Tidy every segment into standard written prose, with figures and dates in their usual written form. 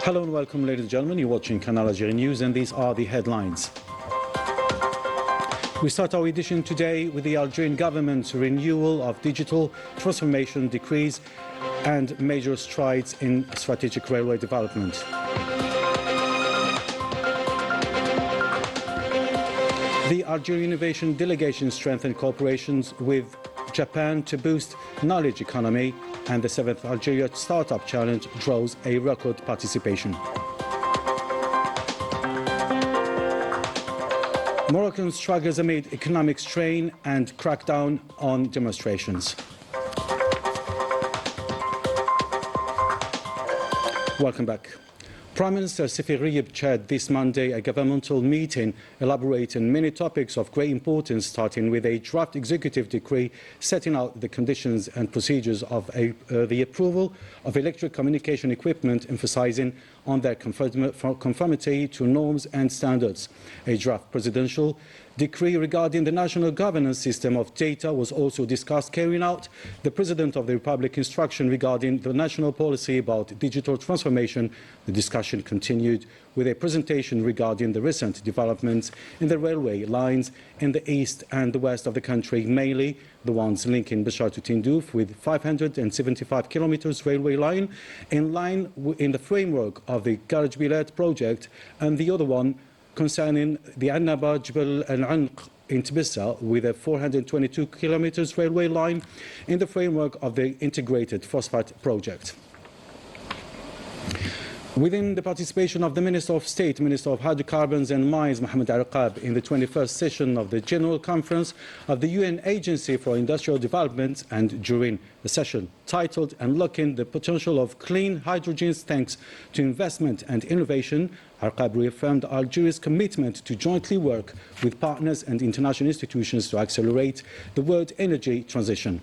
Hello and welcome, ladies and gentlemen. You're watching Canal Algérie News, and these are the headlines. We start our edition today with the Algerian government's renewal of digital transformation decrees and major strides in strategic railway development. The Algerian Innovation Delegation strengthened cooperations with Japan to boost knowledge economy, and the 7th Algeria Startup Challenge draws a record participation. Moroccan struggles amid economic strain and crackdown on demonstrations. Welcome back. Prime Minister Sefi Gharieb chaired this Monday a governmental meeting elaborating many topics of great importance, starting with a draft executive decree setting out the conditions and procedures of the approval of electric communication equipment, emphasizing on their conformity to norms and standards. A draft presidential decree regarding the national governance system of data was also discussed, carrying out the President of the Republic instruction regarding the national policy about digital transformation. The discussion continued with a presentation regarding the recent developments in the railway lines in the east and the west of the country, mainly the ones linking Bishar to Tindouf with 575 kilometers railway line in the framework of the Garaj Bilad project, and the other one concerning the Annaba Jbal al-Anq in Tbissa with a 422 kilometers railway line in the framework of the integrated phosphate project. Within the participation of the Minister of State, Minister of Hydrocarbons and Mines, Mohamed Al-Raqab, in the 21st session of the General Conference of the UN Agency for Industrial Development, and during the session titled Unlocking the Potential of Clean Hydrogen Thanks to Investment and Innovation, Al-Raqab reaffirmed Algeria's commitment to jointly work with partners and international institutions to accelerate the world energy transition,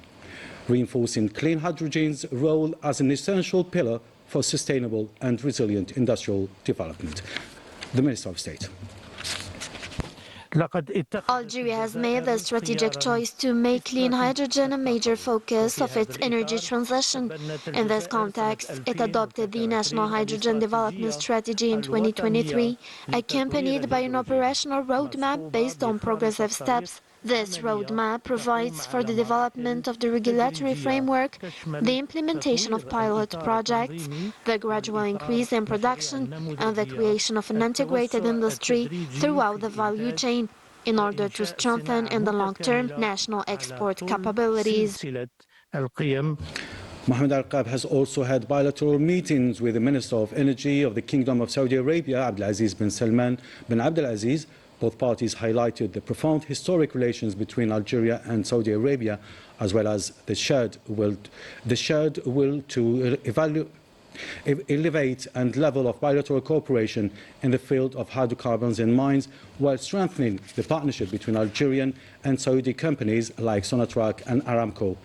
reinforcing clean hydrogen's role as an essential pillar for sustainable and resilient industrial development. The Minister of State. Algeria has made the strategic choice to make clean hydrogen a major focus of its energy transition. In this context, it adopted the National Hydrogen Development Strategy in 2023, accompanied by an operational roadmap based on progressive steps. This roadmap provides for the development of the regulatory framework, the implementation of pilot projects, the gradual increase in production, and the creation of an integrated industry throughout the value chain in order to strengthen in the long term national export capabilities. Mohamed Al-Raqab has also had bilateral meetings with the Minister of Energy of the Kingdom of Saudi Arabia, Abdulaziz bin Salman bin Abdulaziz. Both parties highlighted the profound historic relations between Algeria and Saudi Arabia, as well as the shared will to elevate and level of bilateral cooperation in the field of hydrocarbons and mines, while strengthening the partnership between Algerian and Saudi companies like Sonatrach and Aramco.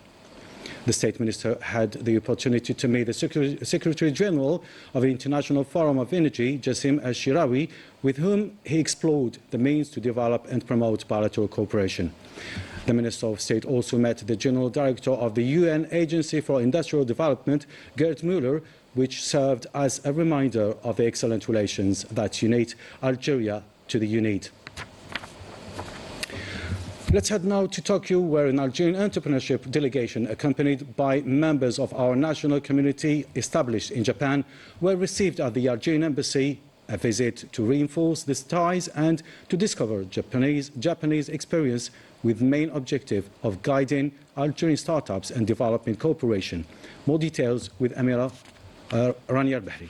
The State Minister had the opportunity to meet the Secretary General of the International Forum of Energy, Jassim al-Shirawi, with whom he explored the means to develop and promote bilateral cooperation. The Minister of State also met the General Director of the UN Agency for Industrial Development, Gerd Müller, which served as a reminder of the excellent relations that unite Algeria to the UNID. Let's head now to Tokyo, where an Algerian entrepreneurship delegation, accompanied by members of our national community established in Japan, were received at the Algerian embassy, a visit to reinforce these ties and to discover Japanese experience with main objective of guiding Algerian startups and developing cooperation. More details with Amira Rania Bahri.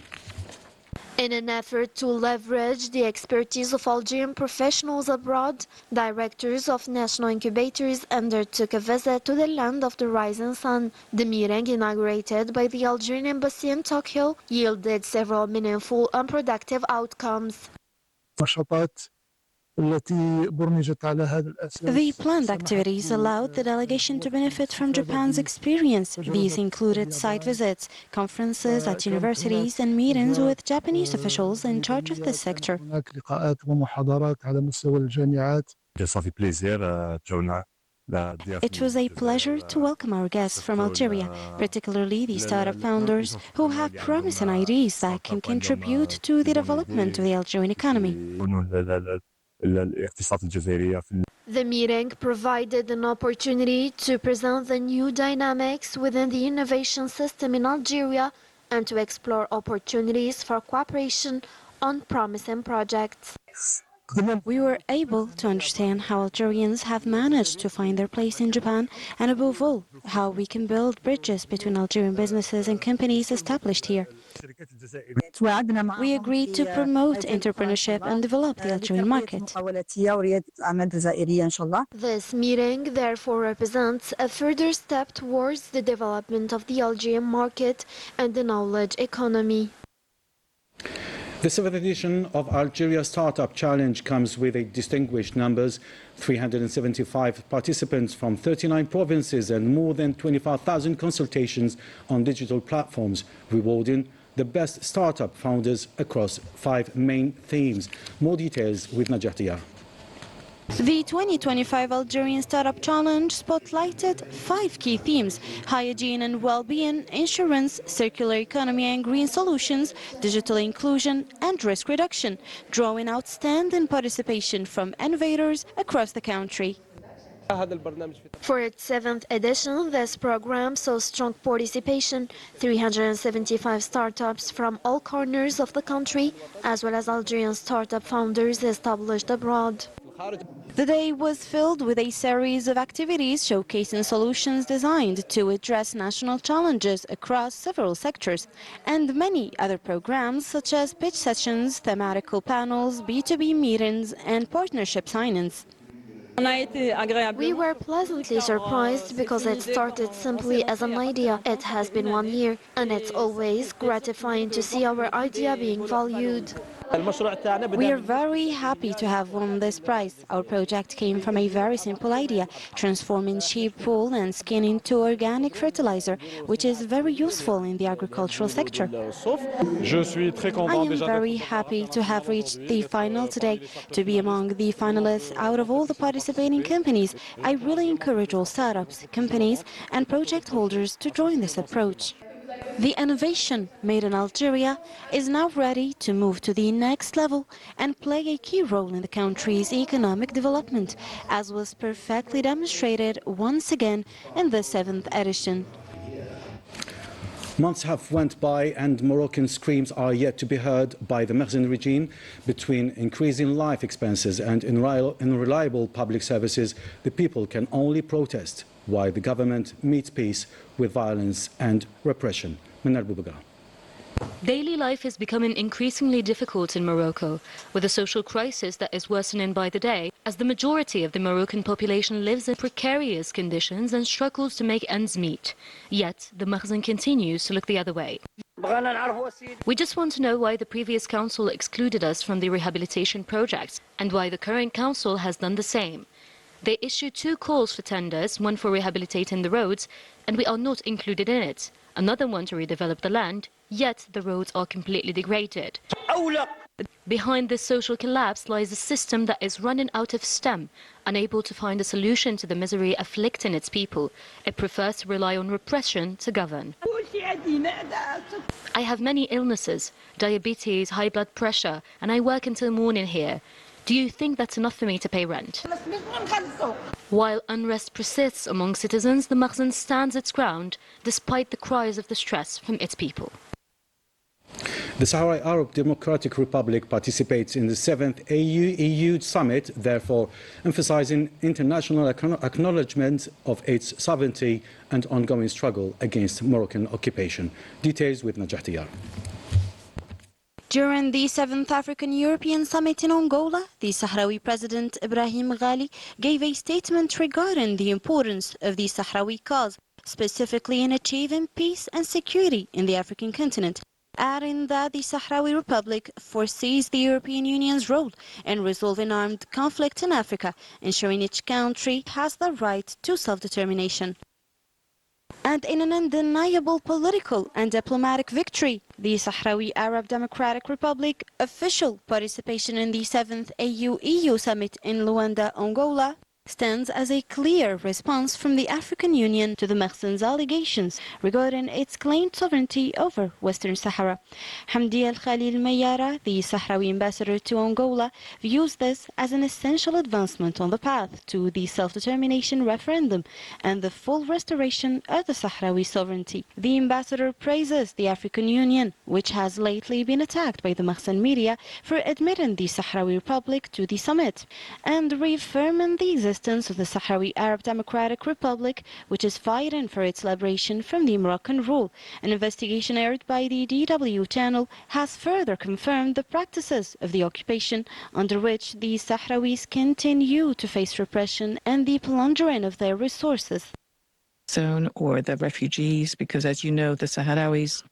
In an effort to leverage the expertise of Algerian professionals abroad, directors of national incubators undertook a visit to the land of the rising sun. The meeting, inaugurated by the Algerian embassy in Tokyo, yielded several meaningful and productive outcomes. The planned activities allowed the delegation to benefit from Japan's experience. These included site visits, conferences at universities, and meetings with Japanese officials in charge of this sector. It was a pleasure to welcome our guests from Algeria, particularly the startup founders who have promising ideas that can contribute to the development of the Algerian economy. The meeting provided an opportunity to present the new dynamics within the innovation system in Algeria and to explore opportunities for cooperation on promising projects. We were able to understand how Algerians have managed to find their place in Japan and, above all, how we can build bridges between Algerian businesses and companies established here. We agreed to promote entrepreneurship and develop the Algerian market. This meeting therefore represents a further step towards the development of the Algerian market and the knowledge economy. The 7th edition of Algeria Startup Challenge comes with a distinguished numbers, 375 participants from 39 provinces and more than 25,000 consultations on digital platforms, rewarding the best startup founders across 5 main themes. More details with Najatiya. The 2025 Algerian Startup Challenge spotlighted 5 key themes: hygiene and well-being, insurance, circular economy and green solutions, digital inclusion and risk reduction, drawing outstanding participation from innovators across the country. For its 7th edition, this program saw strong participation, 375 startups from all corners of the country, as well as Algerian startup founders established abroad. The day was filled with a series of activities showcasing solutions designed to address national challenges across several sectors, and many other programs such as pitch sessions, thematical panels, B2B meetings, and partnership signings. We were pleasantly surprised because it started simply as an idea. It has been 1 year, and it's always gratifying to see our idea being valued. We are very happy to have won this prize. Our project came from a very simple idea, transforming sheep wool and skin into organic fertilizer, which is very useful in the agricultural sector. I am very happy to have reached the final today. To be among the finalists out of all the participating companies, I really encourage all startups, companies and project holders to join this approach. The innovation made in Algeria is now ready to move to the next level and play a key role in the country's economic development, as was perfectly demonstrated once again in the 7th edition. Months have went by and Moroccan screams are yet to be heard by the Mersin regime. Between increasing life expenses and unreliable public services, the people can only protest, while the government meets peace with violence and repression. Minal Boubaga. Daily life is becoming increasingly difficult in Morocco, with a social crisis that is worsening by the day, as the majority of the Moroccan population lives in precarious conditions and struggles to make ends meet. Yet, the Mersin continues to look the other way. We just want to know why the previous council excluded us from the rehabilitation project, and why the current council has done the same. They issued 2 calls for tenders, one for rehabilitating the roads, and we are not included in it. Another one to redevelop the land, yet the roads are completely degraded. Behind this social collapse lies a system that is running out of steam, unable to find a solution to the misery afflicting its people. It prefers to rely on repression to govern. I have many illnesses, diabetes, high blood pressure, and I work until morning here. Do you think that's enough for me to pay rent? While unrest persists among citizens, the Mersin stands its ground, despite the cries of distress from its people. The Sahrawi Arab Democratic Republic participates in the 7th AU-EU summit, therefore emphasizing international acknowledgement of its sovereignty and ongoing struggle against Moroccan occupation. Details with Najatiya. During the 7th African European Summit in Angola, the Sahrawi President Ibrahim Ghali gave a statement regarding the importance of the Sahrawi cause, specifically in achieving peace and security in the African continent, adding that the Sahrawi Republic foresees the European Union's role in resolving armed conflict in Africa, ensuring each country has the right to self-determination. And in an undeniable political and diplomatic victory, the Sahrawi Arab Democratic Republic official participation in the 7th AU-EU Summit in Luanda, Angola, stands as a clear response from the African Union to the Mersin's allegations regarding its claimed sovereignty over Western Sahara. Hamdi Al-Khalil Mayara, the Sahrawi ambassador to Angola, views this as an essential advancement on the path to the self-determination referendum and the full restoration of the Sahrawi sovereignty. The ambassador praises the African Union, which has lately been attacked by the Mersin media for admitting the Sahrawi Republic to the summit, and reaffirming the existence of the Sahrawi Arab Democratic Republic, which is fighting for its liberation from the Moroccan rule. An investigation aired by the DW channel has further confirmed the practices of the occupation, under which the Sahrawis continue to face repression and the plundering of their resources. Zone or the refugees, because as you know, the Sahrawis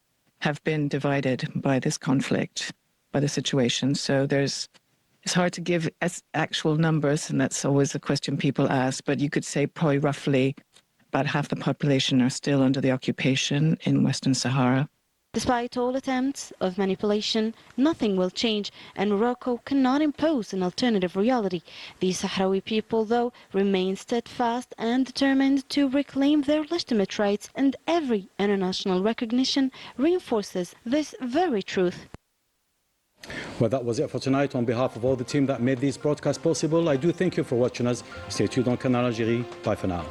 have been divided by this conflict, by the situation. So it's hard to give actual numbers, and that's always a question people ask, but you could say probably roughly about half the population are still under the occupation in Western Sahara. Despite all attempts of manipulation, nothing will change, and Morocco cannot impose an alternative reality. The Sahrawi people, though, remain steadfast and determined to reclaim their legitimate rights, and every international recognition reinforces this very truth. Well, that was it for tonight. On behalf of all the team that made this broadcast possible, I do thank you for watching us. Stay tuned on Canal Algérie. Bye for now.